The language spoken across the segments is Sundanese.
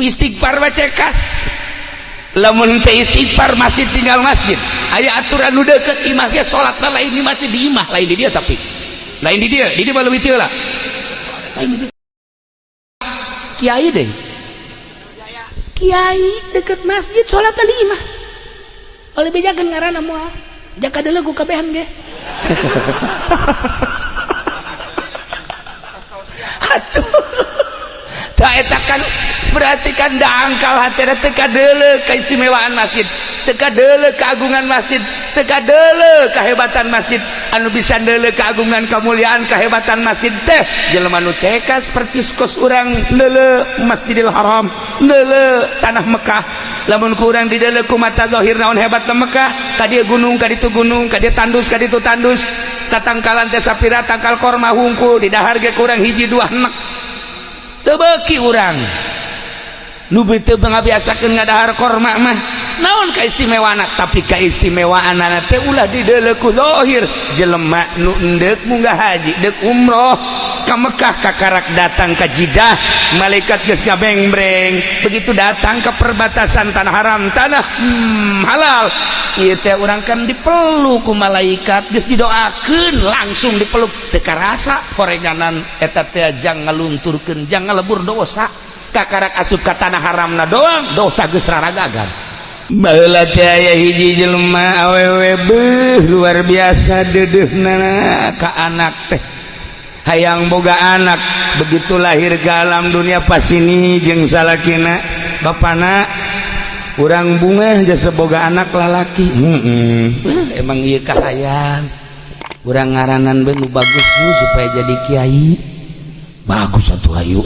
ku istighfar cekas lamun teu istighfar masih tinggal masjid aya aturan nu deukeut imah ge salatna lain di masjid di imah lain di dia tapi lain di dia mah leuwih teu lah lain di dia kiai deh kiai deket masjid salatna di imah oleh bejakeun ngaranna moal jaka deuleu ku kabehan ge atuh tak eta kan berarti kan dangkal hatena teu kadeuleu keistimewaan masjid teu kadeuleu keagungan masjid teu kadeuleu kahebatan masjid anu bisa deuleu keagungan kemuliaan kahebatan masjid teh jelema nu cekas percis kos urang deuleu Masjidil Haram deuleu tanah Mekah lamun ku urang dideuleu ku mata zahir naon hebatna Mekah ka dieu gunung ka ditu gunung ka dieu tandus ka ditu tandus katangkalan teh sapira tangkal korma hungkul di dahar ge ku urang hiji dua henek teu beuki urang nu teu ngabiasakeun ngadahar korma mah naon kaistimewaana tapi kaistimewaanna teh ulah dideuleu ku zahir jelema nu endeup munggah haji deuk umroh ka Mekah kakarak datang ka Jeddah malaikat geus ngabeng-breng begitu datang ke perbatasan tanah haram tanah halal ieu teh urang kan dipeluk ku malaikat geus didoakeun langsung dipeluk teu karasa korenganan eta teh jang ngalunturkeun jang ngalebur dosa kakarak asup ka tanah haramna doang dosa geus raragagan baheula teh aya hiji jelema awewe beuh luar biasa deudeuhna ka anak teh hayang boga anak begitu lahir ke alam dunia pas ini jeung salakina bapana urang bunga jasa boga anak lalaki emang ieu kahayang urang ngaranan be nu bagus supaya jadi kiai bagus atuh hayu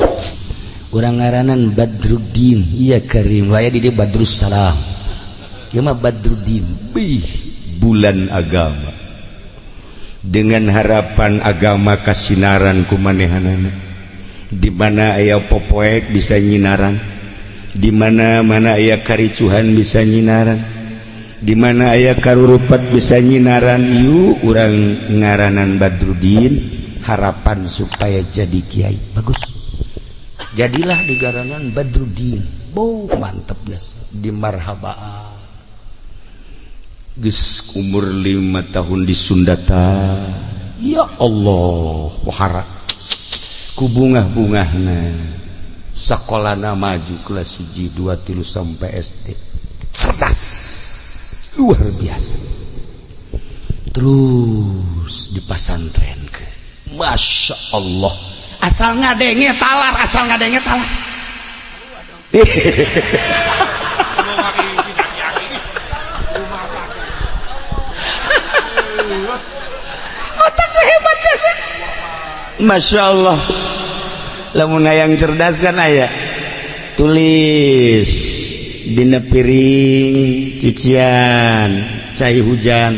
urang ngaranan Badruddin iya Karim waya di dieu Badrus Salam ieu mah Badruddin bulan agama dengan harapan agama kasinaran kumanehanana di mana aya popoek bisa nyinaran di mana aya karicuhan bisa nyinaran di mana aya karurupat bisa nyinaran yuk urang ngaranan Badruddin harapan supaya jadi kiai bagus jadilah di garangan Badruddin mantep biasa di marhabaan geus umur 5 tahun di Sundata ya Allah wahara ku bungah-bungahna sakolana maju kelas 1 2 3 sampai SD cerdas luar biasa terus di pasantren ke Masya Allah asal ngadenge talar otaknya hebat ya sih Masya Allah lamun hayang cerdas kan aya tulis dina piring cician cai hujan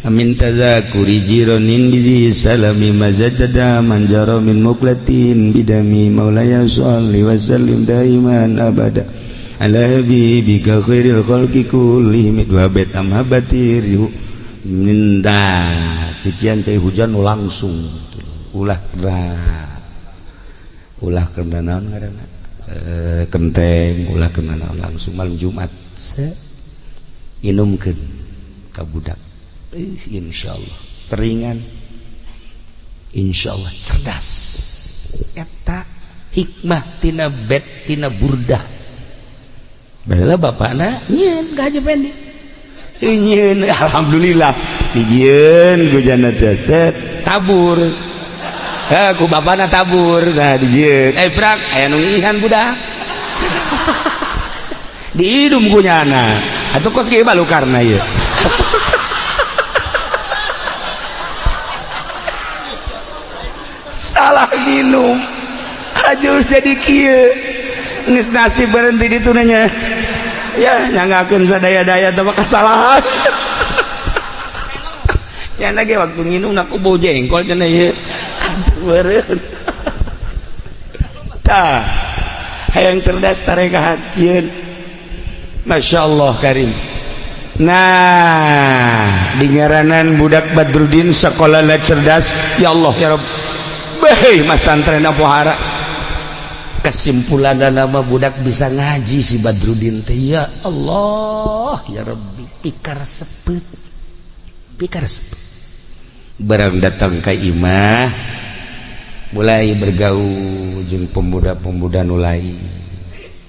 amin tazakuri jironin bidi salami mazajada manjaro min muklatin bidami maulaya sholli wasallim daiman abada ala habibika khairil khalqi kullihim wa bet amhabatir minda cician cai hujan langsung ulah kena naon ngaranna kenteng ulah kena naon langsung malam Jumat inumkeun ka budak insyaallah seringan insyaallah cerdas eta hikmah tina bet tina burdah baheula bapakna nyieun ka Haji Pendi nyieun alhamdulillah dijieun ku jana teh tabur ku bapana tabur nah dijieun prak aya nu ngihan budak diidum ku nyana atuh kos ge balukarna ieu salah minum hajur jadi kieu geus nasib berhenti di tunanya ya nyanggakeun sadaya-daya teh kesalahan nya ge waktu nginum aku bau jengkol cenah ieu beureun tah hayang cerdas tareka hatieun Masya Allah Karim nah di ngaranan budak Badruddin sekolah cerdas ya Allah ya Rabb bae masantrenna pohara kesimpulan nama budak bisa ngaji si Badrudin teh. Ya Allah ya Rabbi, pikar sepet barang datang ka imah mulai bergaul jeung pemuda-pemuda nulai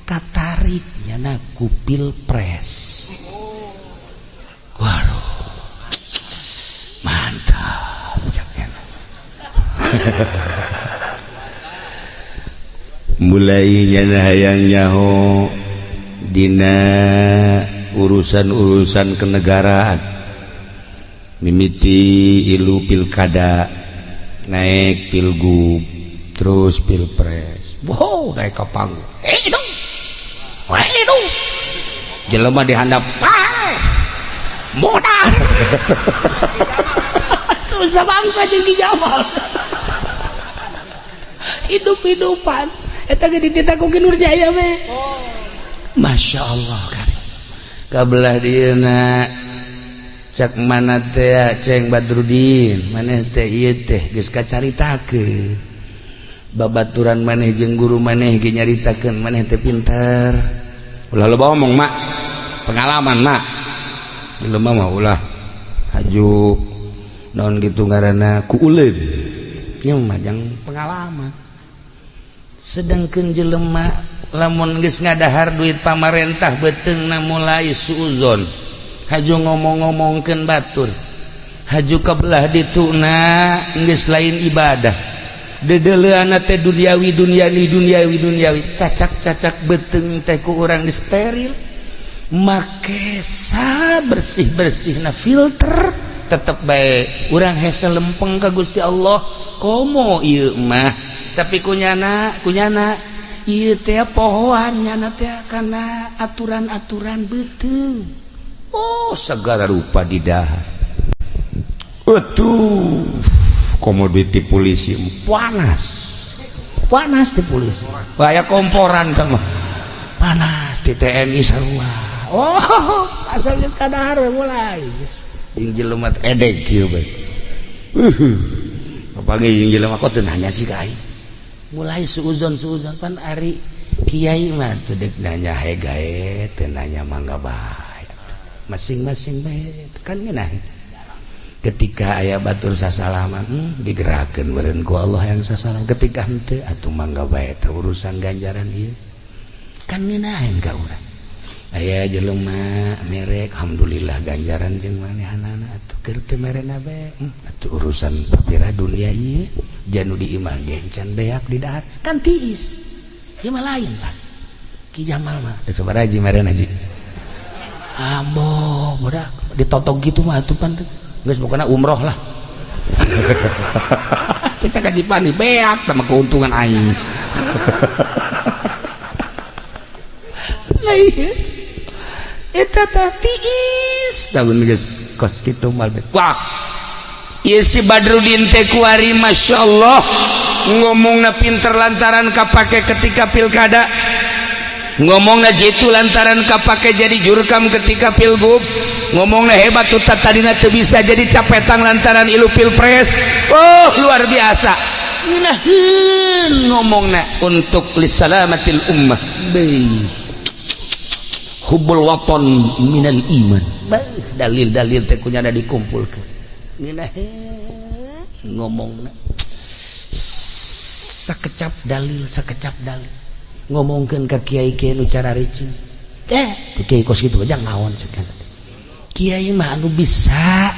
katariknya na ku pilpres. Waduh mantap jangan. Mulai nyana hayang nyaho dina urusan-urusan kenegaraan, mimiti ilu pilkada, naik pilgub, terus pilpres. Wow, naik ke panggung. Itu jelema dihandap modal tuh sabangsa jeung dijamal hidup-hidupan eta ge ditita ku Ki Nurjaya we. Masya Allah karim kabelah dieuna cak mana teh Ceng Badrudin maneh teh ieu teh geus kacaritakeun babaturan maneh jeung guru maneh ge nyaritakeun maneh teh pinter. Ulah loba ngomong mak pengalaman mak jelema mah ulah haju naon kitu ngaranna ku uleun nya mah jang pengalaman. Sedangkeun jelema lamun geus ngadahar duit pamarentah beuteungna mulai suuzon haju ngomong-ngomongkeun batur haju kabelah dituna geus lain ibadah dedeleuana teh duniawi cacak beuteung teh ku urang di steril make sa bersih-bersihna filter tetep bae urang hese lempeng ka Gusti Allah komo ieu mah tapi kunyana ieu teh pohoan nyana teh kana aturan-aturan beuteung. Oh segala rupa di dahar atuh komoditi polisi panas di polisi aya komporan kan mah panas di TNI sarua. Oh asal geus kadahar we mulai jeung jelema edeg kieu bae papanggih jeung jelema kok teu nanya si ka aing mulai suuzon pan ari kiai mah teu deuk nanya gae teu nanya mangga bae masing-masing bae kan ngeunah ketika aya batur sasalaman digerakkeun meureun ku Allah yang sasalam ketika henteu atuh mangga bae teh urusan ganjaran ieu kan ngeunaheun ka urang aya jelema merek alhamdulillah ganjaran jeung manehanana atuh keur teu merena bae atuh urusan papira dunia ieu janu diimah ge can beak di dahar kan tiis ieu mah lain Pak Ki Jamal mah teu sabaraha ji merena ji ambo budak ditotog gitu mah atuh pan geus pokona umroh lah teu cak kajipan beak teh mah keuntungan aing lai eta teh tiis daun geus kos kitu mal wah ieu si Badrudin teh kuari masyaallah ngomongna pinter lantaran kapake ketika pilkada ngomongna jitu lantaran kapake jadi jurkam ketika pilgub ngomongna hebat tuh tadina teu bisa jadi capetang lantaran ilu pilpres. Oh luar biasa ngeunaheun ngomongna untuk lisalamatil ummah hubbul waton minal iman dalil-dalil teh kunyana dikumpulkeun ngeunaheun ngomongna sakecap dalil ngomongkeun ka kiai-kiai nu cara ricin kiai kos kitu aja naon ceuk kiai mah anu bisa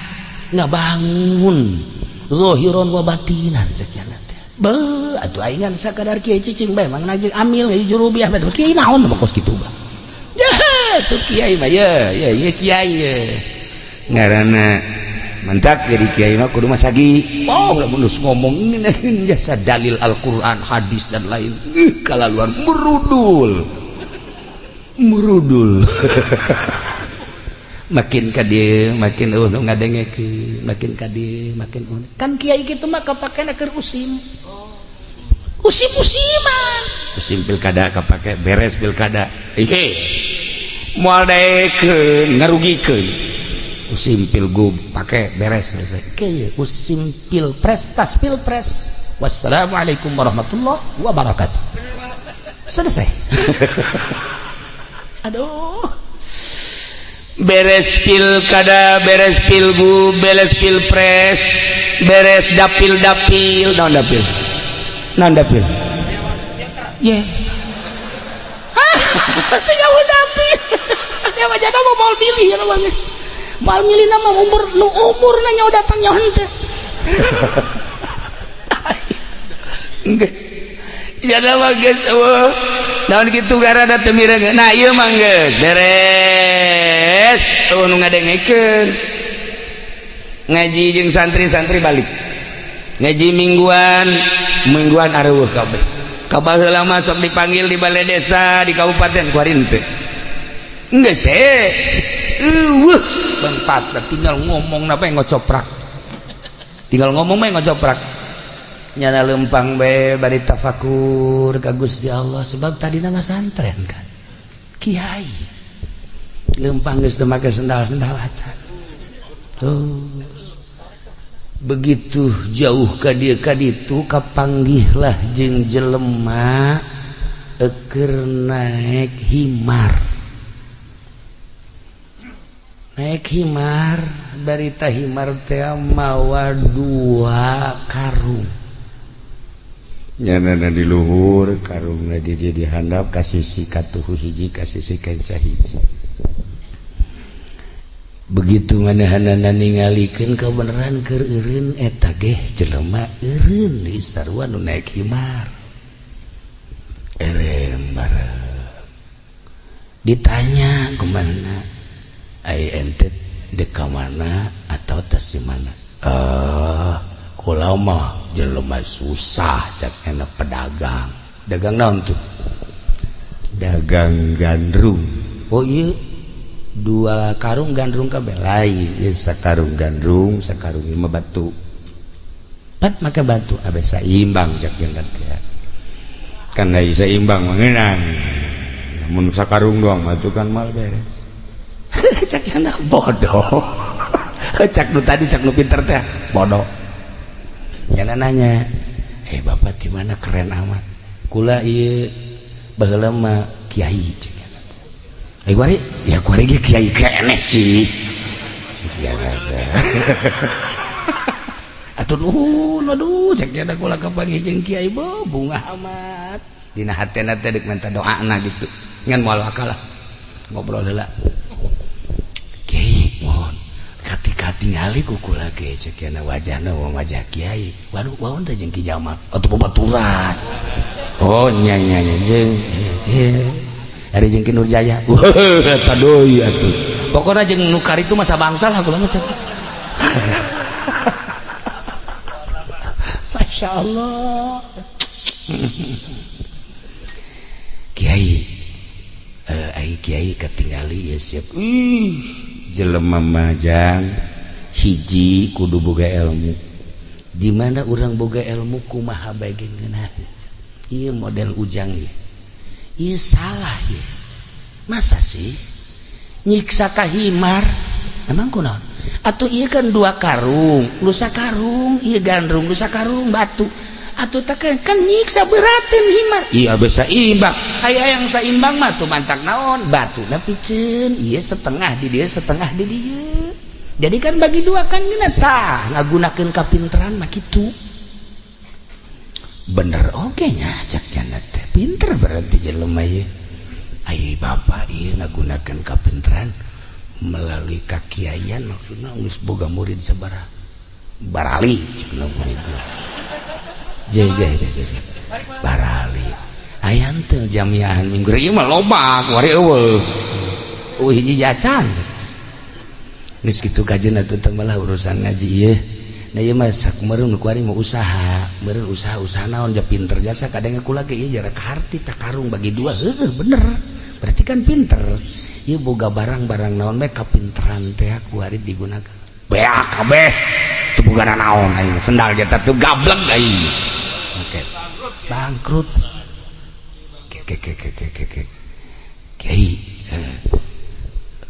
ngabangun zahiran wa batinan ceuk teh beuh atuh aing sakadar kiai cicing bae mangna amil jurubiah bae kiai naon mah kos kitu bah tu kiai mah ya kiai ngaranna mentak jadi kiai mah kudu mah sagi lamun geus ngomong jasa dalil Al-Qur'an hadis dan lain kalaluan merudul makin ka dieu makin ngadengekeun makin ka dieu makin kan kiai kitu mah kapakena keur usim-usiman usim pilkada kapake beres pilkada moal daekeun ngarugikeun usim pilgub pake beres selesai kieu usim pilpres tas pilpres wassalamualaikum warahmatullahi wabarakatuh. selesai. Aduh, beres pilkada, beres pilgub, beres pilpres, beres dapil, non dapil, yeah. Tinggal dapil, ya wajah nama mau milih ya namanya, mau milih nama umur nanya udah tanya hente, ya nama guys, tahun gitu gara ada temireng, nah iya mah guys, beres, nu ngadengikeun, ngaji jeung santri balik, ngaji mingguan areueuh kabeh, kabaheula mah sok dipanggil di balai desa di kabupaten kuarin teh, geus benpat, tinggal ngomong napa yang ngocoprak, nyana lempang be bari tafakur ka Gusti Allah sebab tadi nama santren kan kiai lempang geus teu make sendal-sendal acan tuh begitu jauh ka dieu ka ditu kapanggihlah jeung jelema keur naik himar barita himar teh mawa 2 karung nyana di luhur karungna di dia dihandap ka sisi katuhu hiji ka sisi kenca hiji begitu manahanana ningalikeun kabeneran keur eureun eta ge jelema eureun di sarua nu naek himar erem bareng ditanya kemana ai ente dek ka mana atau tes di mana kula mah jelema susah cak enak pedagang naon tuh dagang gandrung oh iya 2 karung gandrung kabeh lain ieu sakarung gandrung sakarung mah batu pat make batu abeh saimbang cak jeung teh kan ai saimbang mah ngeunang mun sakarung doang batu kan mal beres cak anak bodoh cak nu tadi cak nu pinter teh bodoh jangan nanya bapak di mana keren amat kula ieu baheula mah kiai kuari ya kuari ge kiai kene sih aduh cek ada kula kapanggih jeung kiai bunga amat dina hatena teh deuk minta doana gitu ngan moal akalah ngobrol heula kiai mohon ketika tingali kukula ge ceuk wajahna wajah kiai waduh waon teh jeung Ki Jamal atuh babaturan oh nya jeung ari jeung Ki Nurjaya eta deui atuh pokona jeung nu karitu masa bangsal aku banget Masya Allah kiai kiai ketinggali ya siap jelema majang hiji kudu boga ilmu di mana urang boga ilmu kumaha bageun ngeunaheun ieu model ujang ieu salah ieu masa sih nyiksa ka himar emang kunaon atuh ieu kan 2 karung lu sakarung ieu gandrung lu sakarung batu atuh teh kan nyiksa beratin himar iya bisa imbang aya yang saimbang mah tuh mantak naon batuna piceun ieu setengah di dieu setengah di dieu jadi kan bagi 2 kan geuna tah ngagunakeun kapinteran mah kitu bener oge nya cak nya teh pinter berarti jelema ieu ai bapak ieu ngagunakeun kapinteran melalui kakiaian maksudna geus boga murid sabaraha barali cenah murid je barali aya teu jamiahan minggu ieu mah loba kuari eueuh hiji jacan geus kitu kajeuna teh malah urusan ngaji ieu na ieu mah sakumareun kuari mah usaha meureun usaha naon ja pinter jasa kadang kula ge ieu jarak harti tak karung bagi 2 heueuh bener berarti kan pinter ieu boga barang-barang naon mah kapinteran teh kuari digunakeun beak kabeh teu bogana naon aing sendal ge teh gablek aing oke bangkrut kiai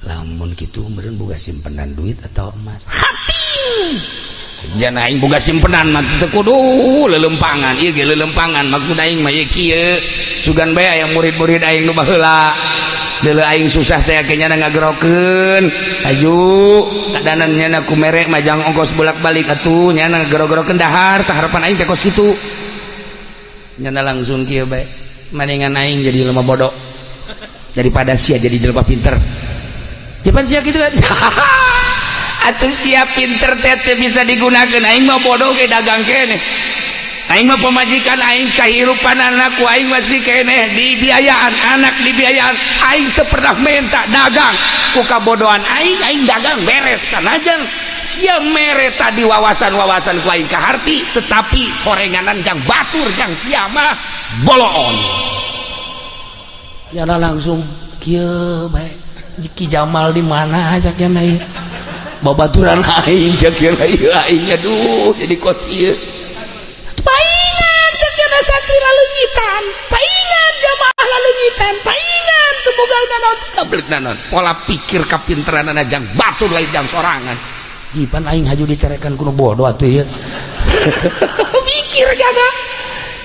lamun kitu meureun boga simpenan duit atau emas hati jangan aing boga simpenan mah teu kudu lelempangan. Ieu ge lelempangan maksud aing mah ieu kieu sugan bae aya murid-murid aing nu baheula deuleu aing susah teh nya ngagerokeun aju kadanan nya ku mere majang ongkos bolak-balik atuh nya ngagerok-gerokeun dahar tah harapan aing teh kos kitu nya langsung kieu bae maningan aing jadi lemah bodoh daripada sia jadi jelema pinter japan sia kitu kan atuh sia pinter teh bisa digunakeun aing mah bodoh ge dagang keneh aing mah pemajikan aing kahirupan anakku aing masih keneh dibiayaan anak dibiayaan aing teu pernah minta dagang ku kabodohan aing dagang beres sanajan sia mere tadi wawasan-wawasan ku aing kaharti tetapi horenganan jang batur jang sia mah boloon ya langsung kieu bae Ki Jamal di mana aja kana ieu babaturan aing jak aing aduh jadi kos ieu paingan sakjana satri lalungitan paingan jamaah lalungitan paingan teu boga naon kablet naon pola pikir kapinteranana jang batur lain jang sorangan jipan aing haju dicerekan kuno bodoh atuh ieu mikir jaga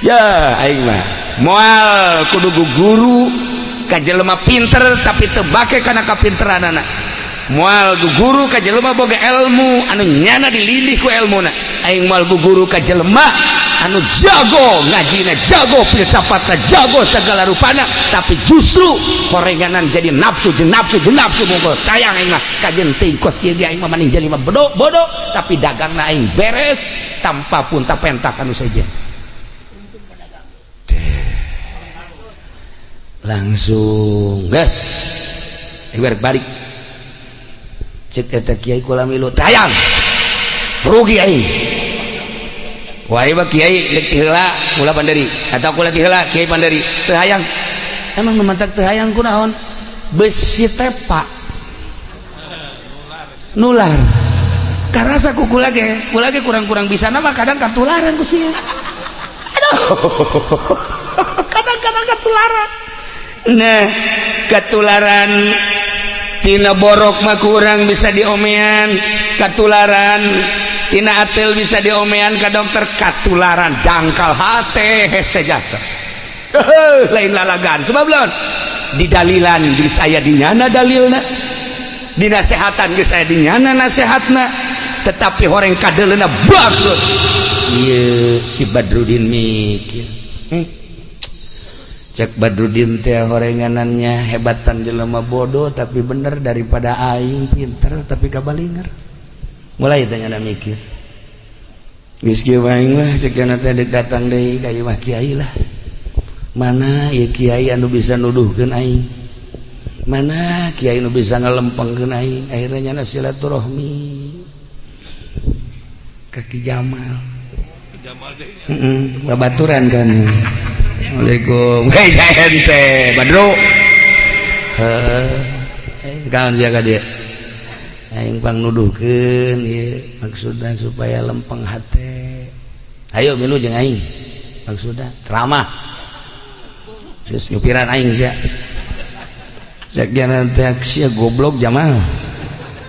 ya aing mah moal kudu guru ka jelema pinter tapi teu bake kana kapinteranana moal guru ka jelema boga ilmu anu nyana dilindih ku ilmuna aing moal guru ka jelema anu jago ngajina jago filsafatna jago segala rupana tapi justru horenganan jadi nafsu monggo tayang aing mah kajen teuing kos kieu ge aing mah maning jelema bodoh tapi dagangna aing beres tanpa pun tapentak anu saja langsung gas balik cek eta kiai kula milu tayang rugi aing wah ieu kiai deuk ti heula kula panderi atau kula ti heula kiai panderi teu hayang emang nu mantak teu hayang kunaon besi tepak nular karasa ku kula ge kurang-kurang bisa nama kadang katularan ku sia aduh kadang-kadang katularan nah katularan tina borok mah kurang bisa diomean katularan tina atel bisa diomean ka dokter katularan dangkal hate hese jasa lain lalagan sebab lawan di dalilan geus aya dinyana dalilna di nasehatan geus aya dinyana nasehatna tetapi horeng kadeleuna bangkrut ieu si Badrudin mikir cek Badrudin teh horenganannya hebatan jelema bodoh tapi bener daripada aing pinter tapi kabalinger mulai tanya mikir geus kieu aing mah cek cenah teh datang deui ka ieu mah kiai lah mana ieu kiai anu bisa nuduhkeun aing mana kiai anu bisa ngalempengkeun aing akhirnya nya silaturahmi ka Ki Jamal babaturan kan Assalamualaikum hei ente Badro kawan jaga dia aing pang nuduhkeun ieu maksudna supaya lempeng hate ayo milu jeung aing maksudna ceramah geus nyupiran aing sia sakiana teh sia goblok Jamal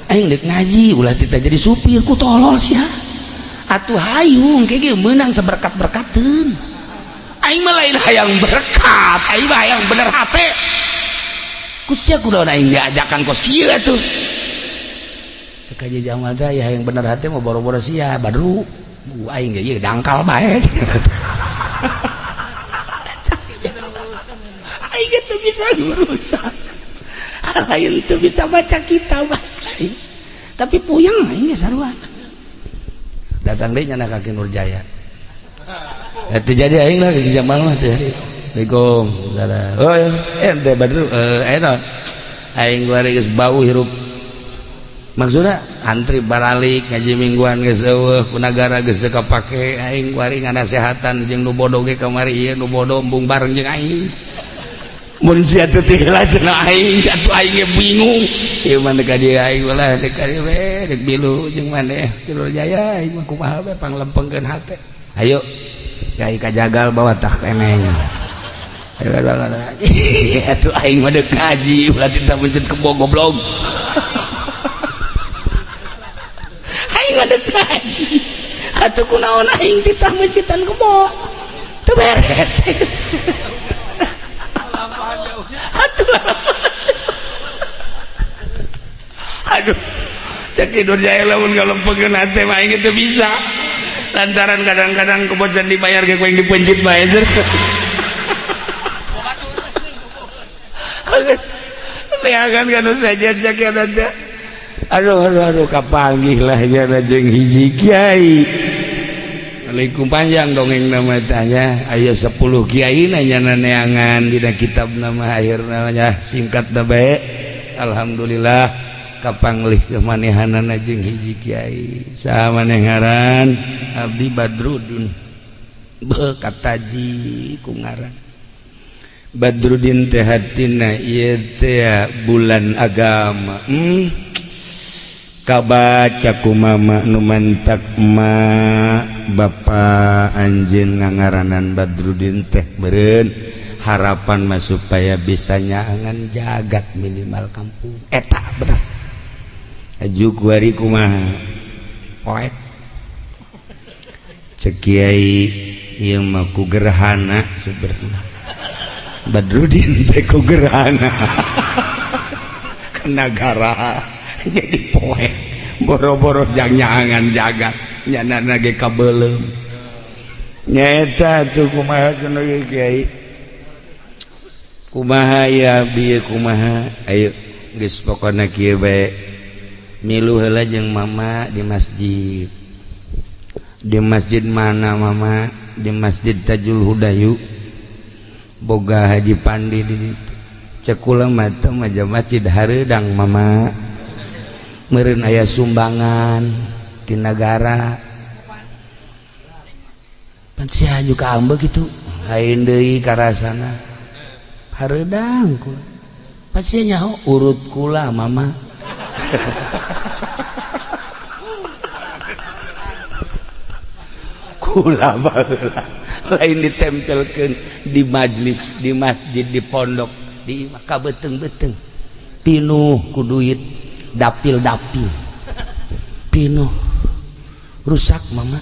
aing deuk ngaji ulah tita jadi supir ku tolol sia atuh hayung kege meunang saberkat-berkateun aing mah lain hayang berkat aing mah hayang bener hate kusia kudaon aing diajakan kos kieu atuh sakaji Jamal teh aya hayang bener hate mah boro-boro sia Badru aing ge ieu dangkal bae aing ge teu bisa ngurusan lain teu bisa baca kitab aing tapi puyeng aing ge sarua datang deui nya ka Nurjaya itu jadi aing lah Ki Jamal mah teh. Assalamualaikum. Salam. Oh ente Badru enak. Aing bari geus bau hirup. Maksudna antri baralik ngaji mingguan geus eueuh ku nagara geus kapake aing bari nganasehatan jeung nu bodoh ge kamari ieu nu bodoh embung bareng jeung aing. Mun sia teu tihela cenah aing atuh aing ge bingung. Ieu mah ka dieu aing ulah dek ka dieu we dek bilu jeung maneh Tilur Jaya aing mah kumaha we panglempengkeun hate. Ayo Kiai kajagal bawa tak keneng. Ayo kadang atuh aing mah deuk ngaji ulah tita meunceun kebo goblok. Aing mah deuk ngaji. atuh kunaon aing titah mencitan kemo teu beres atuh aduh sakidur jaya lamun galempeukeun hate mah aing teu bisa lantaran kadang-kadang kepocan dibayar ge ku yang dipencit bae zer leagan kan saja sakian aja aduh kapanggih lah jana jeung hiji kiai Assalamualaikum panjang dongeng nama tanya aya 10 kiai nanya neangan dina kitab nama akhir namanya singkat da bae alhamdulillah kapanglih kemanehanana jeung hiji kiai saha maneh ngaran abdi Badrudin kataji ku ngaran Badrudin teh hatina ieu teh bulan agama kabaca ku mama nu mantak ma bapa anjeun ngangaranan Badrudin teh beureun harapan mah supaya bisa nyaangan jagat minimal kampung eta bener aju kuari kumaha poek cek kiai ieu mah ku gerhana sebenarnya Badrudin teh ku gerhana ke negara jadi poek boro-boro jang nyaangan jagat nyanana ge kabeuleum nyaeta tuh kumaha cenah kiai kumaha ya bieu kumaha ayo geus pokona kieu bae milu heula jeung mama di masjid mana mama di masjid Tajul Hudayu boga Haji Pandi di ditu cek kula mah teh masjid hareudang mama meureun aya sumbangan ti nagara pan sia aju ka ambeug kitu lain deui karasana hareudang kula pan sia nyaho urut kula mama kula baheula lain ditempelkeun di majlis di masjid di pondok di kabeuteng-beuteng pinuh ku duit dapil pinuh rusak mama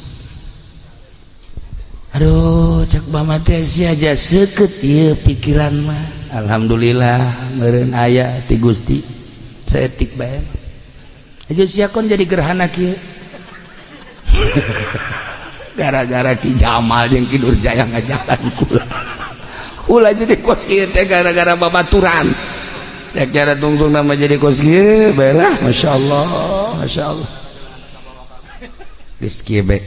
aduh cak mama teh sia aja seukeut ieu pikiran mah alhamdulillah meureun aya ti Gusti saeutik bae aja sia kon jadi gerhana kieu gara-gara Ki Jamal jeung Ki Nurjaya ngajalan kula jadi kos kieu teh gara-gara babaturan ya cara tungtung nama jadi kos kieu bae lah masyaallah geus kieu bae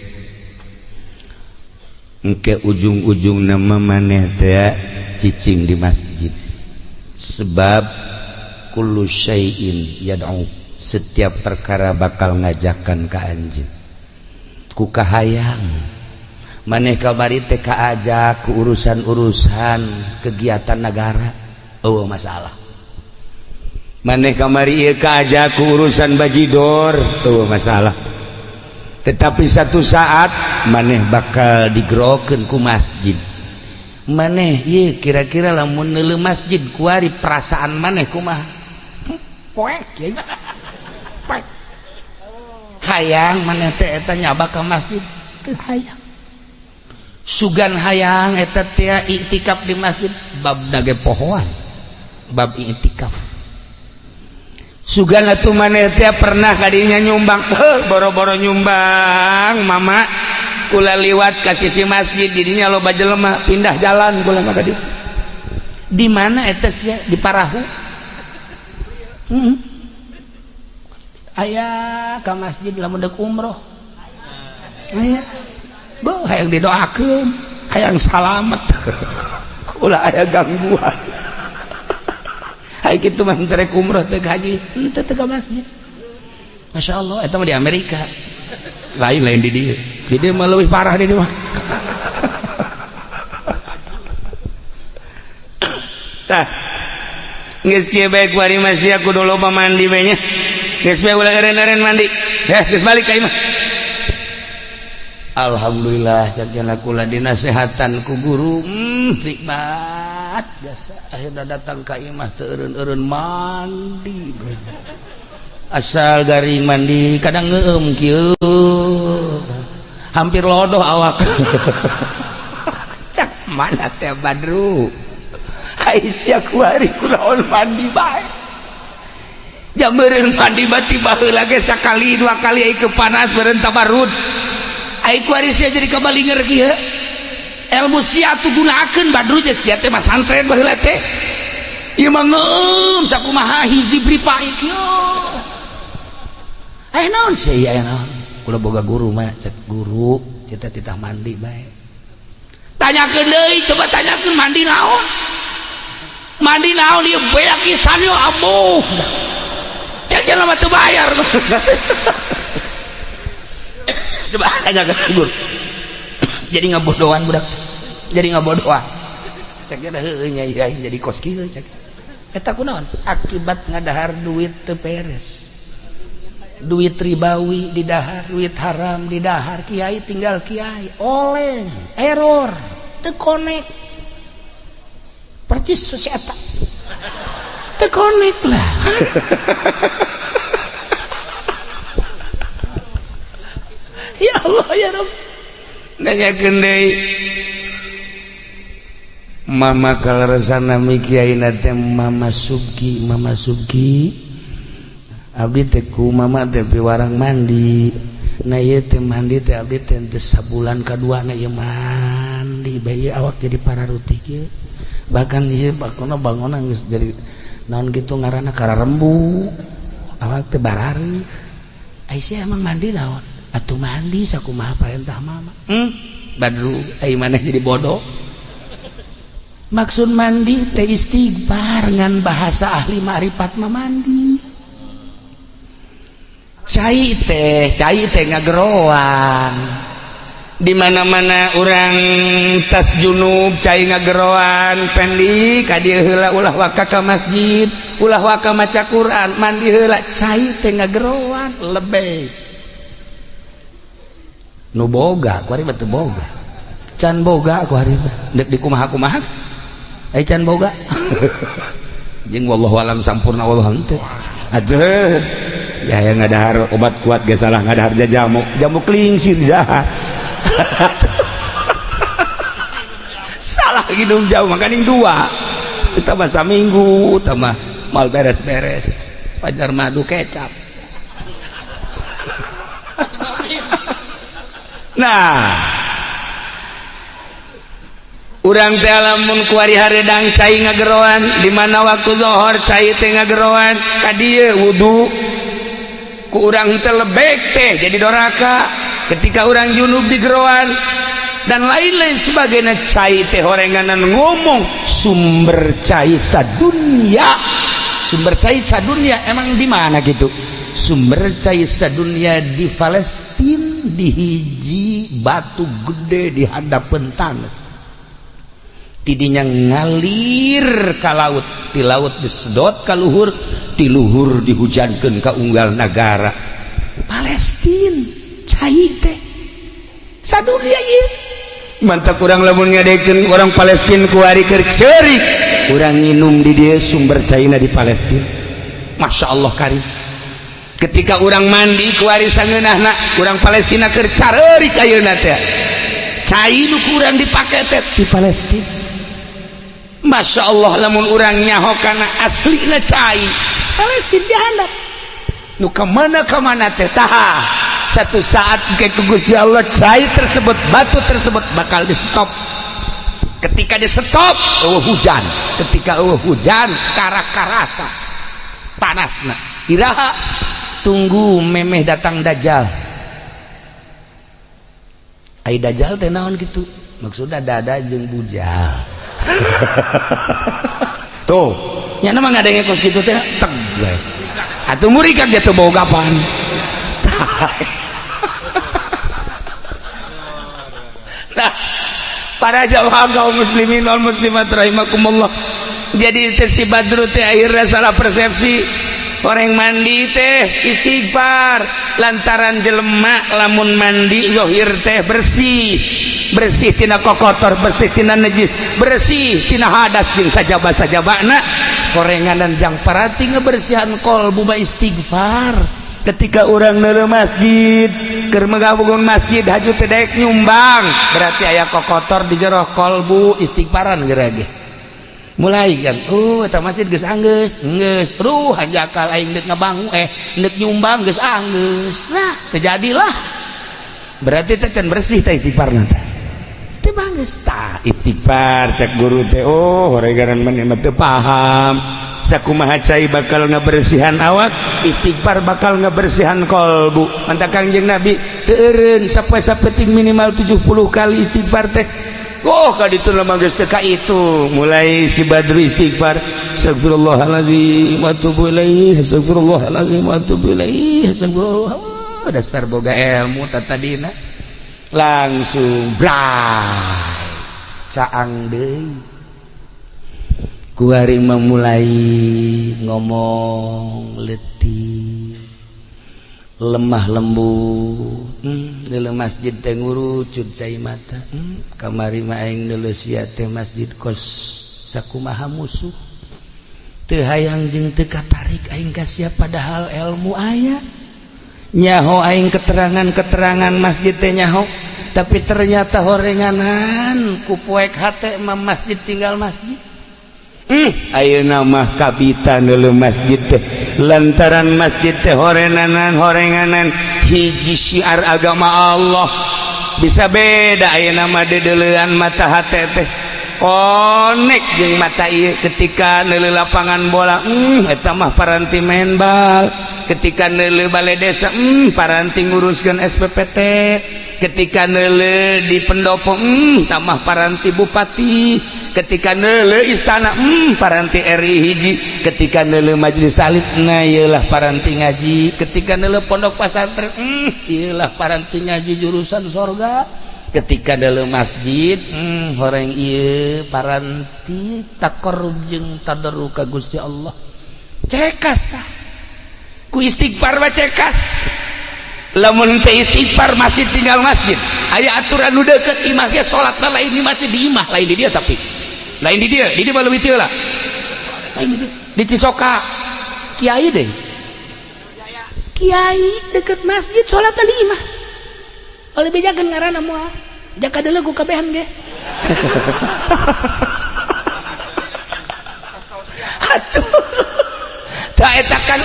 engke ujung-ujung nama maneh teh cicing di masjid sebab kullu syai'in yad'u setiap perkara bakal ngajakan ka anjeun ku kahayang maneh kabari teh kaajak ku urusan-urusan kegiatan negara eueuh masalah maneh kamari ieu kaajak ku urusan bajidor eueuh masalah tetapi satu saat maneh bakal digerokeun ku masjid maneh ieu kira-kira lamun neuleuh masjid kuari perasaan maneh kumaha poek kieu hayang maneh teh eta nyaba ka masjid teu hayang sugan hayang eta teh iktikaf di masjid bab dage pohoan bab iktikaf sugan atuh maneh teh pernah kadinya nyumbang boro-boro nyumbang mama kula liwat ka sisi masjid didinya loba jelema pindah jalan kula mah ka ditu di mana eta sia di Parahu aya ka masjid lamun deuk umroh aya beuh hayang didoakeun hayang salamet ulah aya gangguan hay kitu mah rek umroh teh haji henteu teh ka masjid masyaallah eta mah di Amerika lain di dieu di dieu mah leuwih parah di dieu mah tah geus kieu bae kuari masih aku dulu mandi bae nya geus bae ulah eren-eren mandi ya geus balik ka imah alhamdulillah sakjana kula dinasehatan ku guru nikmat biasa akhirna datang ka imah teu eureun-eureun mandi asal garing mandi kadang ngeueum kieu hampir lodoh awak. Cak mana teh Badru Aisyah kuari kunaon mandi bae jam meureun mandi tiba heula ge sakali dua kali ai ke panas beureun tabarut ai kuari sia jadi kabalinger kieu ilmu sia tu gunakeun Badru je sia teh mah santren baheula teh ieu mah ngeueum sakumaha hiji bripai kieu aya naon sia aya naon kula boga guru mah cek guru cita titah mandi bae tanyakeun deui coba tanyakeun mandi naon ieu beak pisan yo abuh cek jalan mah teu bayar coba tanyakeun guru jadi ngabodohan budak jadi ngabodohan cek dah heueuh nya jadi kos kieu cek eta kunaon akibat ngadahar duit teu beres duit ribawi di dahar duit haram di dahar kiai tinggal kiai oleng error teu connect percis sosieta teu connect lah ya Allah ya Rabb nanyakeun deui mama kalaresana mi kiaina teh mama Subki abdi teh ku mama teh piwarang mandi na ieu teh mandi teh abdi teh sabulan kaduana ieu mandi bae awak jadi pararutik ieu bahkan ieu bakona bangona geus jadi naon kitu ngaranna kararembu awak teh barari Aisyah emang mandi naon atuh mandi sakumaha parentah mama Badru ai maneh jadi bodoh maksud mandi teh istighfar ngan bahasa ahli ma'rifat mah mandi cai teh ngageroan di mana-mana orang tas junub cai ngageroan pendi ka dieu heula ulah waka ka masjid ulah waka maca Quran mandi heula cai teh ngageroan lebih nu boga ku ari teu boga can boga ku ari deuk di kumaha-kumaha ai can boga jeung wallahu alam sampurna wallahu henteu aduh ya yang ngadahar obat kuat gak salah ngadahar jamu klingsir jahat salah hidung jauh makaning dua kita bahasa minggu tambah mal beres-beres pajar madu kecap nah urang teh lamun kuari hareudang cai ngageroan di mana waktu zuhur cai teh ngageroan ka dieu wudu ku urang teh lebek teh jadi doraka ketika urang junub di geroan dan lain-lain sebagainya cai teh horenganan ngomong sumber cai sadunya emang di mana gitu sumber cai sadunya di Palestina di hiji batu gede di hadapan tanah tidinya ngalir ka laut di laut disedot ka luhur di luhur dihujankeun ka unggal nagara Palestina cai teh sadunya ieu mantap urang lamun ngadekeun orang Palestina kuari keur ceurik urang nginum di dieu sumber caina di Palestina Masya Allah karim ketika urang mandi kuari sangeunahna urang Palestina keur careurik ayeuna teh cai nu kurang dipake teh di Palestina Masya Allah lamun urang nyaho kana aslina cai Palestina dihandap nu kemana teh taha satu saat ke Gusti Allah cai tersebut batu tersebut bakal di stop ketika di stop hujan ketika hujan karak-karasa panasna iraha tunggu memeh datang dajjal ai dajjal teh naon gitu maksudna dada jeung bujal tuh nya mah ngadenge kos kitu teh teg we atuh murid kan teu boga pan nah para jamaah kaum muslimin wal muslimat rahimakumullah jadi si Badru teh akhirnya salah persepsi orang mandi teh istighfar lantaran jelema lamun mandi zahir teh bersih tina kokotor bersih tina najis bersih tina hadas jeung sajaba-sajabana korengan dan jang parati ngebersihan kolbu mah istighfar ketika orang neuleuh masjid keur megabungun masjid haju teu daek nyumbang berarti aya kokotor di jero kolbu istighfaran geura ge mulai kan eta masjid geus anggeus geus hanjakal aing deuk ngabangun deuk nyumbang geus anggeus nah terjadilah berarti teh can bersih teh istighfarna teh bagus tah istighfar cek guru teh horegaran maneh teu paham sakumaha cai bakal ngabersihan awak istighfar bakal ngabersihan kolbu mantap Kangjeng Nabi teu eureun sapoe-sapeting minimal 70 kali istighfar teh kaditu mah geus teu ka itu mulai si Badru istighfar astagfirullahalazim wa atubu ilaihi astagfirullahalazim wa atubu ilaihi astagfirullah dasar boga ilmu tatadina langsung bray caang deui kuaring memulai ngomong letih lemah lembut deuleu masjid teh ngurucut cai mata kamari mah aing deuleu sia teh masjid kos sakumaha musuh teu hayang jeung teu katarik aing ka sia padahal ilmu aya nyaho aing keterangan masjid teh nyaho tapi ternyata horenganan ku poek hate mah masjid tinggal masjid ayeuna mah kabita neuleuh masjid teh lantaran masjid teh horenganan hiji syiar agama Allah bisa beda ayeuna mah dedeleuan mata hate teh konek jeung mata ieu ketika neuleuh lapangan bola eta mah paranti main bal ketika neuleuh balai desa paranti nguruskeun SPPT ketika neuleuh di pendopo tamah paranti bupati ketika neuleuh istana paranti RI hiji ketika neuleuh majelis taklim nah ieulah paranti ngaji ketika neuleuh pondok pesantren ieulah paranti ngaji jurusan sorga ketika neuleuh masjid horeng ieu paranti taqarrub jeung tadarruk ka Gusti Allah cekas tah ku istighfar baca cekas lamun teu istighfar masjid tinggal masjid aya aturan nu deukeut imah ge salatna lain di masjid di imah lain di dia tapi lain di dia mah leuwih teu lah lain di dia di Cisoka kiai deui kiai deket masjid salatna di imah oleh bejakeun ngaranna moal jaka deuleu ku kabehan ge atuh tah eta kan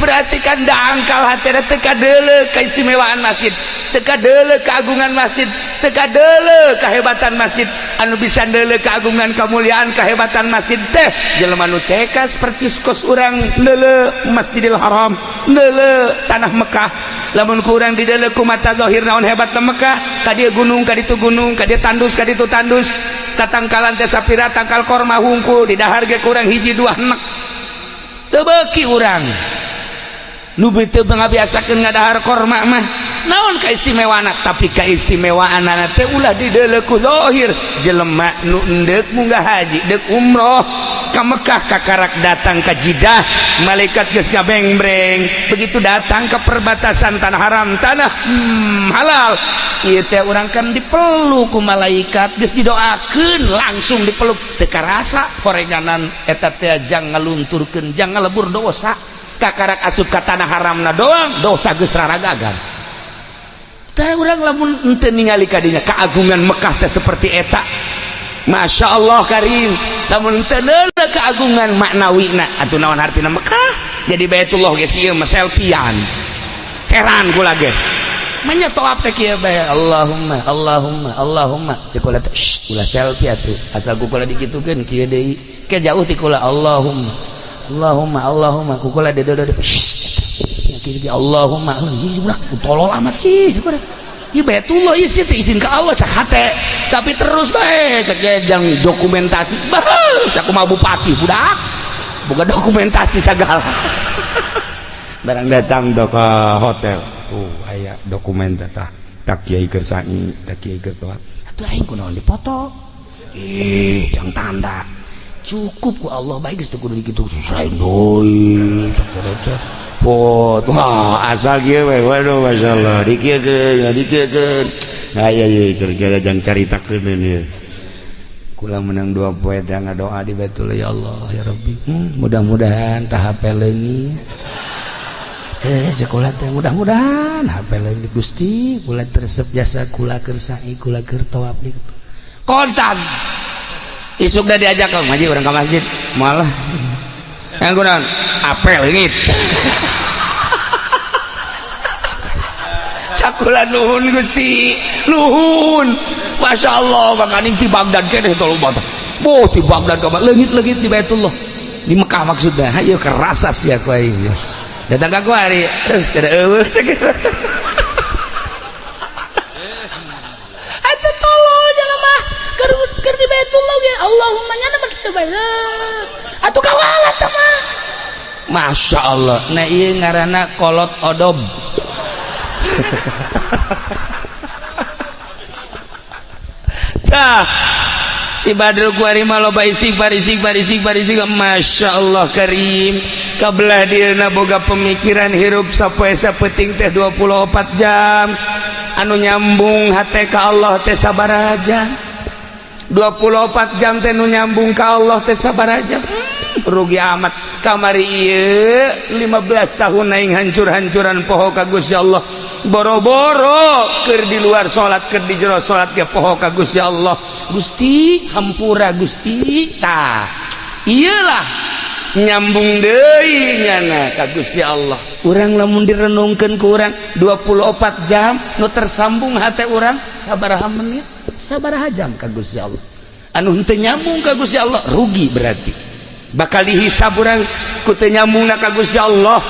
berarti kan dangkal hatena teu kadeuleu keistimewaan masjid teu kadeuleu keagungan masjid teu kadeuleu kahebatan masjid anu bisa deuleu keagungan kamuliaan kahebatan masjid teh jelema nu cekas percis kos urang deuleu Masjidil Haram deuleu tanah Mekah lamun ku urang dideuleu ku mata zahir naon hebatna Mekah ka dieu gunung ka ditu gunung ka dieu tandus ka ditu tandus tatangkalan teh sapira tangkal korma hungkul di dahar ge kurang hiji dua henek teu beuki urang nu teu ngabiasakeun ngadahar korma mah naon kaistimewaana tapi kaistimewaanna teh ulah dideuleu ku zahir jelema nu endeuk munggah haji deuk umroh ka Mekah kakarak datang ka Jeddah malaikat geus ngabengbreng begitu datang ke perbatasan tanah haram tanah halal ieu teh urang kan dipeluk ku malaikat geus didoakeun langsung dipeluk teu karasa horenganan eta teh jang ngalunturkeun jang ngalebur dosa kakarak asup ka tanah haramna doang dosa geus raragagan tah urang lamun teu ningali ka dinya keagungan Mekah teh seperti eta Masya Allah karim lamun teu neuleuh keagungan maknawina atuh naon artina Mekah jadi Baitullah geus ieu mah selfiean heran kula ge manya toab teh kieu bae Allahumma cek kula teh ulah selfie atuh asal ku kula dikitukeun kieu deui ke jauh ti kula Allahumma kukula dedo kiri Allahumma udah tolol amat sih ieu Baitullah ieu sih izin ke Allah cak hate tapi terus bae cak jang dokumentasi sakumaha bupati budak boga dokumentasi sagala barang datang ke hotel tuh aya dokumen tah tak kieu keur sanyi tak kieu keur toat atuh aing kunaon dipoto jang tanda cukup ku Allah baik geus teu kudu dikitu lain deui sakureta pot wah asal kieu we waduh masyaallah dikiekeun aya ieu cerita jang caritakeun ieu kula menang 2 poe teh ngadoa di Baitullah ya Allah ya Rabbi mudah-mudahan tah hape leungit sekolah teh mudah-mudahan hafal lagi Gusti kula resep jasa kula keur sa'i kula keur tawaf di kontan isuk dah diajak ke ngaji orang ke masjid malah yang guna apel ini cakula nuhun Gusti nuhun Masya Allah bakaning di Baghdad kene tolong bata boh di Baghdad ka leungit-leungit di Baitullah di Mekah maksudnya ayo kerasa sia ku aing datang ka ku hari sada eueuh atuh tolong jelema keur di Baitullah ge Allahumma nya mah kitu bae atuh kawalat teh mah Masya Allah nah ieu ngaranna kolot odob tah si Badrul kuari mah loba istighfar Masya Allah karim kabelah dieuna boga pemikiran hirup sapoe sapeting teh 24 jam anu nyambung hate ka Allah teh sabaraha 24 jam teh nu nyambung ka Allah teh sabaraha rugi amat kamari ieu 15 tahun aing hancur-hancuran poho ka Gusti Allah boro-boro keur di luar salat keur di jero salat ge poho ka Gusti Allah Gusti hampura Gusti tah iyalah nyambung deui nyana ka Gusti Allah urang lamun direnungkeun ku urang 24 jam nu tersambung hate urang sabaraha menit sabaraha jam ka Gusti Allah anu henteu nyambung ka Gusti Allah rugi berarti bakal dihisab urang ku teu nyambungna ka Gusti Allah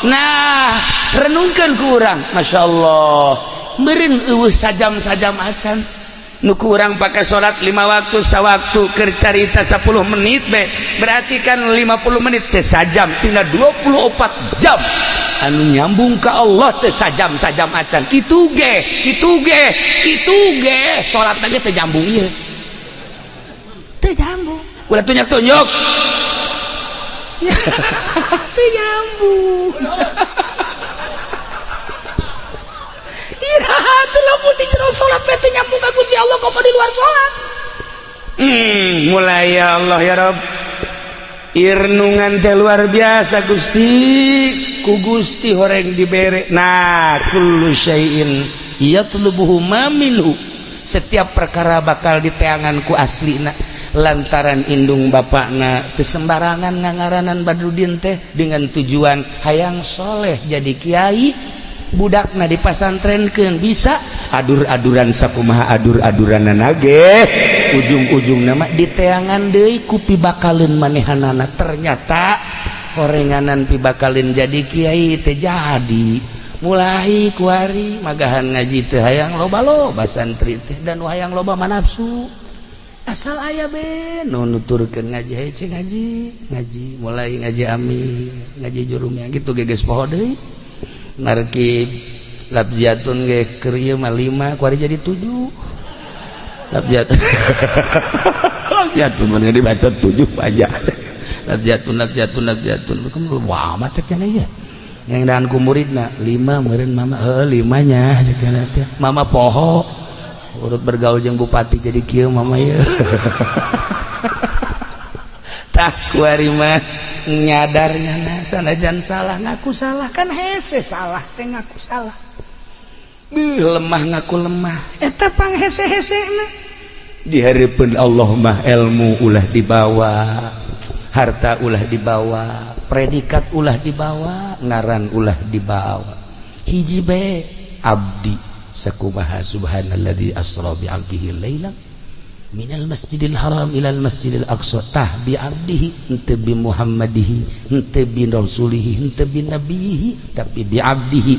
nah renungkeun ku urang Masya Allah meureun eueuh sajam-sajam acan nu ku urang pake salat 5 waktu sawaktu keur carita 10 menit be berarti kan 50 menit teh sajam tina 24 jam anu nyambung ka Allah teh sajam-sajam acan kitu ge salat teh teh nyambung ieu teh nyambung ulah tunjuk-tunjuk teh nyambung iraha teh lamun di jero salat teh nyambung ka Gusti Allah kok di luar salat mulai ya Allah ya Rabb irnungan teh luar biasa Gusti ku Gusti horeng dibere nah kullu syai'in yatlubuhu ma minhu setiap perkara bakal diteangan ku aslina lantaran indung bapakna teu sembarangan ngangaranan Badrudin teh dengan tujuan hayang soleh jadi kiai budakna dipasantrenkeun bisa adur-aduran sakumaha adur-aduranana ge ujung-ujungna mah diteangan deui ku pibakaleun manehanana ternyata horenganan pibakaleun jadi kiai teh jadi mulai kuari magahan ngaji teh hayang loba-loba santri teh dan hayang loba manapsu asal aya be nu nuturkeun ngaji haye cing ngaji mulai ngaji ami ngaji jurumnya gitu geges poho deui ngareki labziatun ge keur ieu mah 5 kuari jadi 7 labziatun labziatun mun dibaca 7 aja labziatun kumaha wah mah cek nya ieu yang dan ku muridna 5 meureun mama 5 nya cek nya teh mama poho urut bergaul jeung bupati jadi kieu mama ya tah kuari mah nyadarnya nah sanajan salah ngaku salah kan hese salah teh ngaku salah lemah ngaku lemah eta panghese-hesena di hareupeun Allah mah ilmu ulah dibawa harta ulah dibawa predikat ulah dibawa ngaran ulah dibawa hiji bae abdi sakumaha subhanalladzi asra bi 'abdihi lailan minal masjidil haram ilal masjidil aqsa tah bi 'abdihi henteu bi muhammadihi henteu bi rasulihi henteu bi nabihi tapi bi 'abdihi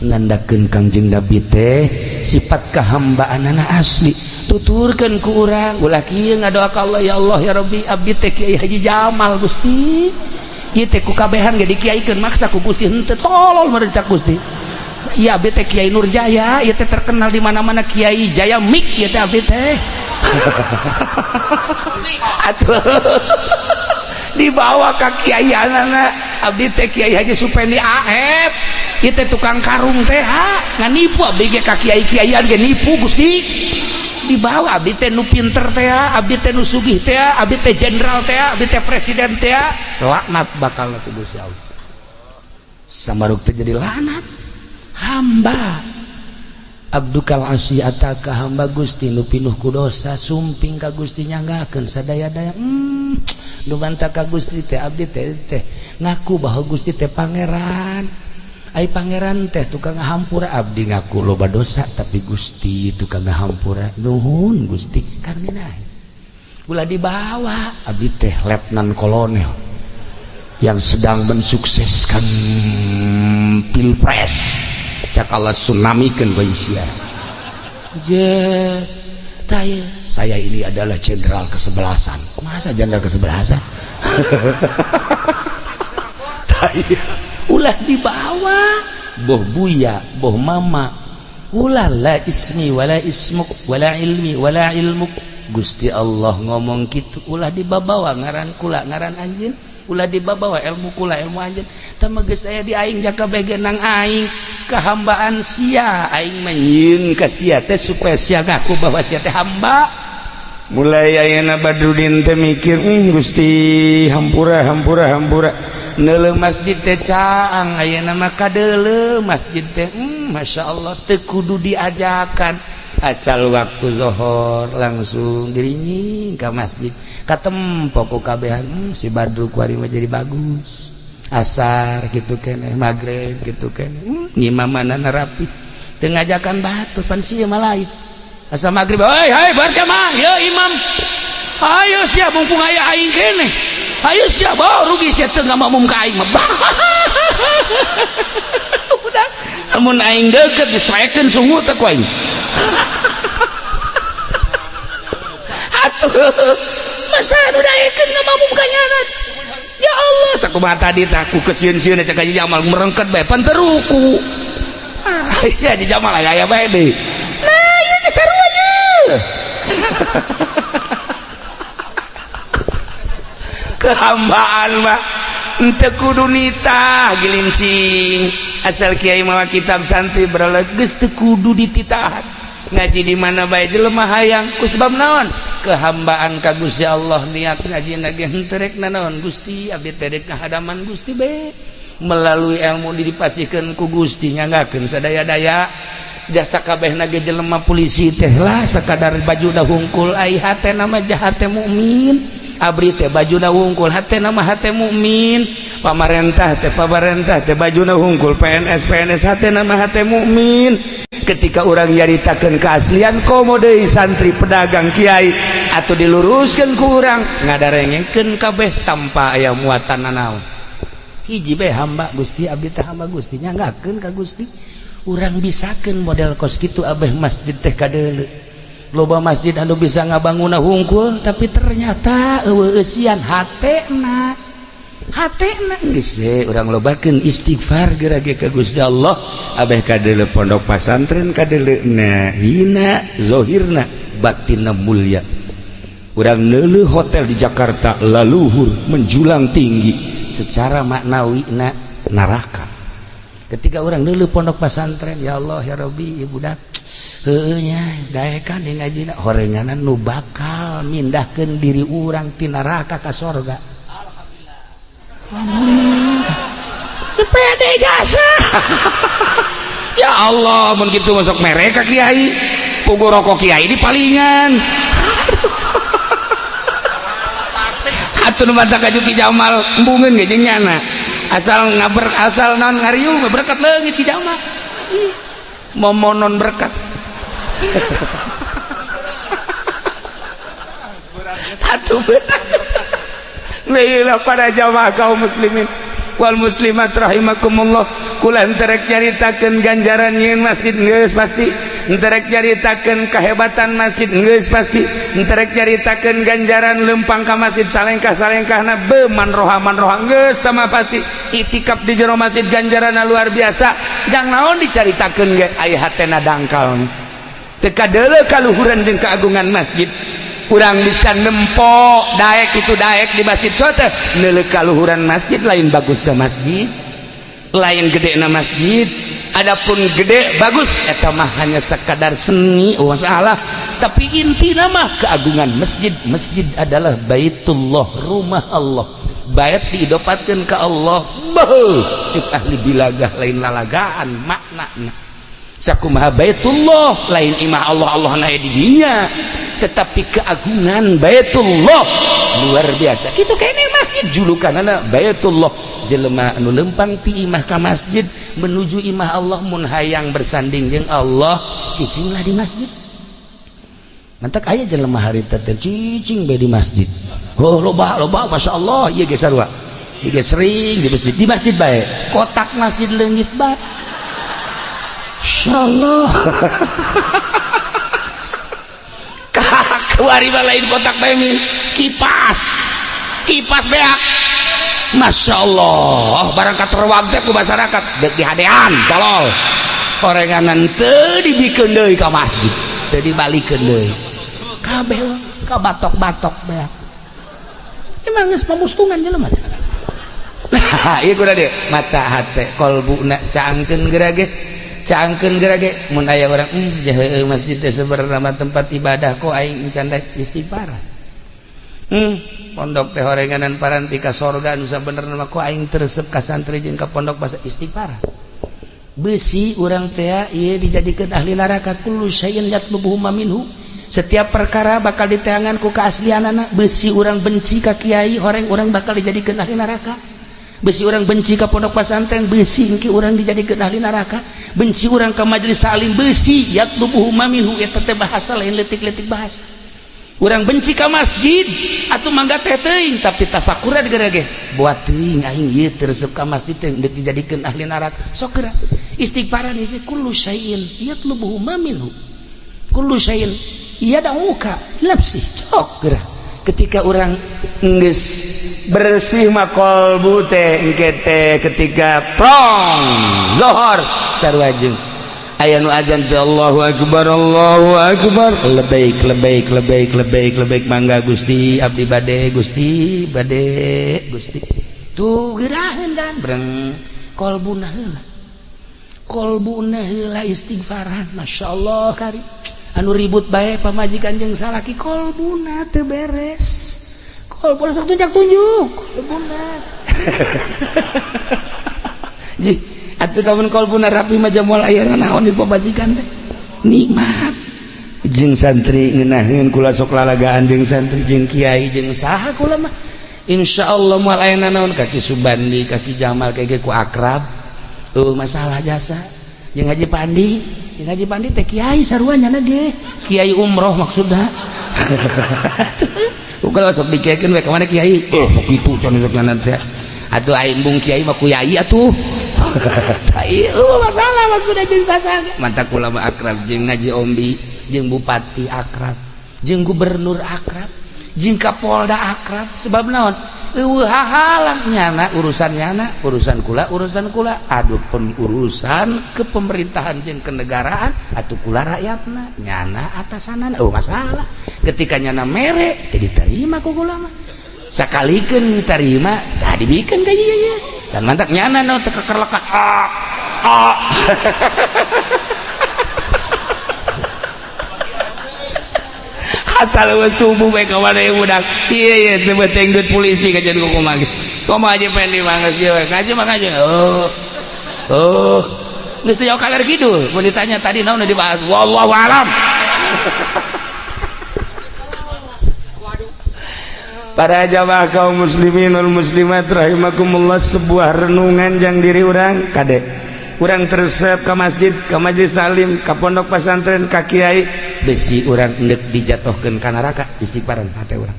nandakeun kangjeng nabi teh sifat kahambaanana asli tuturkeun ku urang ulah kieu ngadoa ka Allah ya Allah ya Rabbi abdi teh Kiai Haji Jamal Gusti ieu teh ku kabehan ge dikiaikeun maksa ku Gusti henteu tolol meureun cak Gusti iya abdi teh Kiai Nurjaya ieu teh terkenal di mana-mana Kiai Jaya Mik ieu teh abdi teh atuh dibawa ka kiaianana abdi teh Kiai Haji Supendi Aep ieu teh tukang karung teh nganipu abdi ge ka kiai-kiaian ge nipu Gusti dibawa abdi teh nu pinter teh abdi teh nu sugih teh abdi teh jenderal teh abdi teh presiden teh laknat bakal ku Gusti Allah samaruk teh jadi lanat hamba abdukal asyata ka hamba Gusti nu pinuh ku dosa sumping ka Gusti nyanggakeun sadaya-daya nu bantah ka Gusti teh abdi teh ngaku bahwa Gusti teh pangeran ai pangeran teh tukang ngahampura abdi ngaku loba dosa tapi Gusti tukang ngahampura nuhun Gusti karena ulah dibawa abdi teh letnan kolonel yang sedang mensukseskan pilpres cakala tsunamikeun bae sia je taya saya ini adalah jenderal ke-11 masa jenderal ke-11 taya ulah dibawa boh buya boh mama ulah la ismi wala ismuk wala ilmi wala ilmuk Gusti Allah ngomong gitu ulah dibawa ngaran kula ngaran anjeun ulah dibawa ilmu kula ilmu anjeun tama geus aya di aing jaka begenang aing kehambaan sia aing menyin ka sia teh supaya sia ngaku bahwa sia teh hamba mulai ayeuna Badrudin teh mikir Gusti hampura neuleuh masjid teh caang ayeuna mah kadeuleuh masjid teh masyaallah teu kudu diajakan asal waktu zuhur langsung diringing ka masjid katempo ku kabehan si Badru kuari mah jadi bagus asar gitu keneh magrib gitu keneh ngimamanana rapi teu ngajakan batu pan sieu mah lain asa magrib hai berjamaah ya imam ayo sia mumpung aya aing keneh ayo sia bawa rugi sia teu ngamamum ka aing mah udah amun aing deukeut disaekeun sungu teh ku aing atuh masa anu daekeun ngamamum ka nyanat ya Allah sakumaha tadi tah ku kesieun-sieun cek Haji Jamal merengket bae pan teu ruku ya Haji Jamal aya bae deui nah ieu ge saruanya kehambaan mah ente kudu nitah gilincing asal kiai mawa kitab santri berala geus teu kudu dititahan ngaji di mana bae jelema hayang ku sebab naon kehambaan ka Gusti Allah niat ngaji nage henteu rek naon Gusti abdi teh rek ngahadaman Gusti bae melalui ilmu dipasihkeun ku Gusti nyanggakeun sadaya-daya jasa kabehna ge jelema polisi teh lah sakadar bajuna hungkul ai hatena mah jahat teh mukmin abri teh bajuna hungkul hatena mah hate mukmin pamarentah teh bajuna hungkul PNS hatena mah hate mukmin ketika orang nyaritakeun keaslian komo deui santri pedagang kiai atuh diluruskeun ku urang ngadarengekeun kabeh tanpa aya muatan nanaon hiji bae hamba Gusti abdi teh hamba Gusti nyanggakeun ka Gusti urang bisakeun model kos kitu abeh masjid teh kadeuleu loba masjid anu bisa ngabangunna hungkul tapi ternyata eueuh eusian hatena geus we urang lobakeun istighfar gerage ka Gusti Allah abeh kadeuleu pondok pasantren kadeuleuna hina zahirna batinna mulia urang neuleuh hotel di Jakarta laluhur menjulang tinggi secara maknawina neraka ketika orang neuleuh pondok pasantren ya Allah ya Rabbi ibu budak heueuh nya daekan di ngajina horenganan nu bakal mindahkeun diri urang ti neraka ka surga pede jasa ya Allah mun kitu masuk mereka kiai pugu rokok kiai di palingan atuh nu bantah ka Juki Jamal embungeun ge jeung nyana asal asal naon ngariung berkat leungit Ki Jamal momonon berkat atuh Lailah para jamaah kaum muslimin wal muslimat rahimakumullah kula enterek nyaritakeun ganjaran nyieun masjid geus pasti enterek nyaritakeun kahebatan masjid geus pasti enterek nyaritakeun ganjaran lempang ka masjid salengkah-salengkahna beman roha geus tama pasti itikaf di jero masjid ganjaranna luar biasa jang naon dicaritakeun ge aya hatena dangkal teu kadeuleu kaluhuran jeung keagungan masjid kurang bisa nempok daek itu daek di masjid sote neuleuh kaluhuran masjid lain bagus da masjid lain gede na masjid adapun gede bagus eta mah hanya sekadar seni masalah tapi inti nama keagungan masjid adalah baitullah rumah Allah bait diidopatkeun ka Allah beuh cek ahli bilagah lain lalagaan maknana sakumaha baitullah lain imah Allah Allah na di dinya tetapi keagungan baitullah luar biasa kitu kene masjid julukanana baitullah jelema anu lempang ti imah ka masjid menuju imah Allah mun hayang bersanding jeung Allah cicinglah di masjid mantak aya jelema harita teh cicing bae di masjid oh loba masya Allah ieu ge sarua ieu ge sering di masjid bae kotak masjid leungit bae insyaallah kawari lain kotak bae kipas beak masya Allah barang katerwag teh ku masyarakat deuk dihadean tolol korenganan teu dibikeun deui ka masjid teu dibalikeun deui kabeh ka batok-batok beak emang geus pamustungan jelema nah ieu kudu deui mata hate kolbuna caangkeun gerage mun aya urang heueuh masjid teh sebenarnya tempat ibadah kok aing encan istighfar pondok teh horenganan paranti ka sorga anu sabenerna mah kok aing teresep ka santri jeung ka pondok basa istighfar beusi urang teh ieu dijadikeun ahli neraka kullu syai'in yatlubuhu minhu setiap perkara bakal diteangan ku keaslianana beusi urang benci ka kiai horeng urang bakal dijadikeun ahli neraka beusi urang benci ka pondok pesantren beusi engke urang dijadikeun ahli neraka benci urang ka majelis taklim beusi yatlubuhu minhu eta teh bahasa lain leutik-leutik bahasa urang benci ka masjid atuh mangga teh teuing tapi tafakuran gerage buat teuing aing ieu teresep ka masjid teh deuk dijadikeun ahli neraka sok geura istighfaran ieu kullu syai'in yatlubuhu minhu kullu syai'in yad'uka nafsi sok geura ketika orang geus bersih mah kolbu teh engke teh ketika prong zuhur sarua jeung aya nu adzan teh Allahu akbar lebaik mangga Gusti abdi bade Gusti tuh geuraheun dan breng kolbuna heula istighfaran masyaallah kari anu ribut bae pamajikan jeung salaki kolbuna teu beres kolbuna sok tunjuk kolbuna ji atuh lamun kolbuna rapi mah jamual aya naon di pamajikan teh nikmat jeung santri ngeunaheun kula sok lalagaan jeung santri jeung kiai jeung saha kula mah insyaallah moal aya naon kaki Subandi kaki Jamal kage ku akrab masalah jasa jeung Haji Pandi teh kiai sarua nyana ge kiai umroh maksudna ukal sok dikekeun we ka mana kiai sok kitu can sok nyana teh atuh aing bung kiai mah ku yai atuh masalah maksudna jeung sasaga mantap kula mah akrab jeung Ngaji Ombi jeung bupati akrab jeung gubernur akrab jeung kapolda akrab sebab naon eueuh hahalang nyana urusan kula aduh urusan kepemerintahan jeung kenegaraan atuh kula rakyatna nyana atasanana masalah ketika nyana mere teh diterima ku kula mah sakalikeun diterima tah dibikeun ka ieu dan mantak nyana naon teu kekerlekat asal subuh bae ka mana yang budak ieu sebeteng deut polisi kajian kumaha kumaha aja pengen dimanges ieu ngaji mah ngaji geus teu jauh kaler kidul mun ditanya tadi naon dibahas wallahu alam para jamaah kaum muslimin wal muslimat rahimakumullah sebuah renungan jang diri urang kade urang teresep ka masjid ka majelis taklim ka pondok pesantren ka kiai besi urang endek dijatuhkeun ka neraka istighfaran hate urang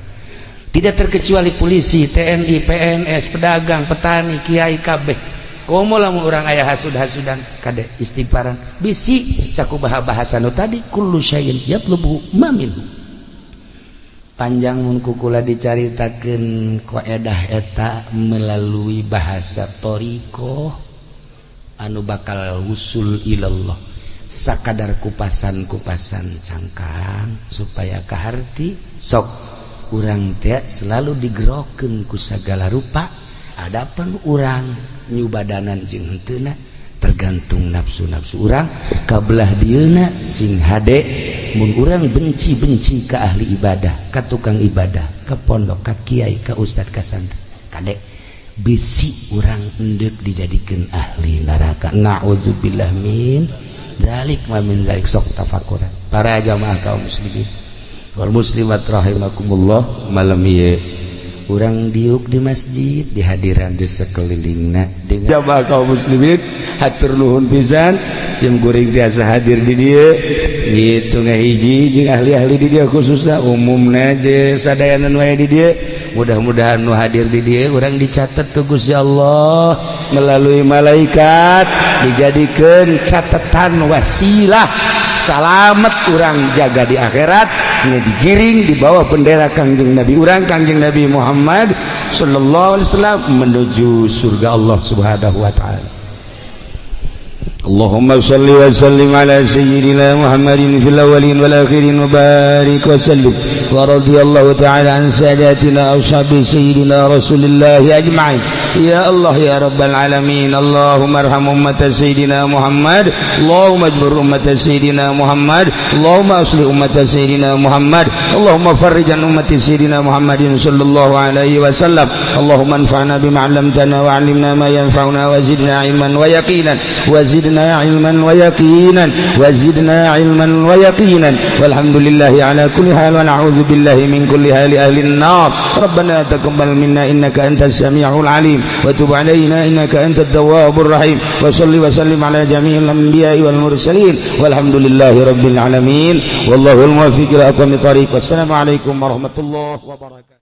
tidak terkecuali polisi TNI PNS pedagang petani kiai kabeh komo lamun urang aya hasud-hasudan kade istighfaran bisi sakumaha bahasa nu tadi kullu syai'in yatlubu minhu panjang mun kukula dicaritakeun qaedah eta melalui bahasa thariqah anu bakal wusul ilallah sakadar kupasan-kupasan cangkang supaya kaharti sok urang teh selalu digerokeun ku sagala rupa adapun urang nyubadanan jeung heuteuna tergantung nafsu-nafsu urang kabelah dieuna sing hade mun urang benci-benci ka ahli ibadah ka tukang ibadah ka pondok ka kiai ka ustad ka santri kadek bisi urang endek dijadikan ahli neraka. Na'udzubillah min dzalik wa min dzalik. Sok tafakuran para jamaah kaum muslimin wal muslimat rahimakumullah. Malam ieu urang diuk di masjid di hadiran di sekelilingna dengan jamaah kaum muslimin. Hatur nuhun pisan sim kuring tiasa hadir di dieu gitu ngahiji jeung ahli-ahli di dieu khususna umumna je sadayanan wae di dieu. Mudah-mudahan nu hadir di dieu urang dicatat ku Gusti Allah melalui malaikat dijadikeun catatan wasilah salamet urang jaga di akhirat nya digiring di bawah bendera Kangjeng Nabi urang Kangjeng Nabi Muhammad sallallahu alaihi wasallam menuju surga Allah Subhanahu wa taala. Allahumma salli wa sallim ala sayyidina Muhammadin fil awwalin wal akhirin wa barik wa sallim wa radiyallahu ta'ala an sadatina ashabi sayyidina Rasulillah ajma'in. Ya Allah ya rabbal alamin. Allahumma arham ummat sayyidina Muhammad. Allahumma ajbur ummat sayyidina Muhammad. Allahumma aslih ummat sayyidina Muhammad. Allahumma farrij an ummat sayyidina Muhammadin sallallahu alaihi wasallam. Allahumma anfa'na bima 'allamtana wa 'allimna ma yanfa'una wa zidna ilman wa yaqinan wa zidna علما ويقينا وزدنا علما ويقينا والحمد لله على كل حال ونعوذ بالله من كل حال أهل النار. ربنا تقبل منا إنك أنت السميع العليم وتب علينا إنك أنت التواب الرحيم وصل وسلم على جميع الأنبياء والمرسلين والحمد لله رب العالمين والله الموفق إلى أقوم الطريق. والسلام عليكم ورحمة الله وبركاته.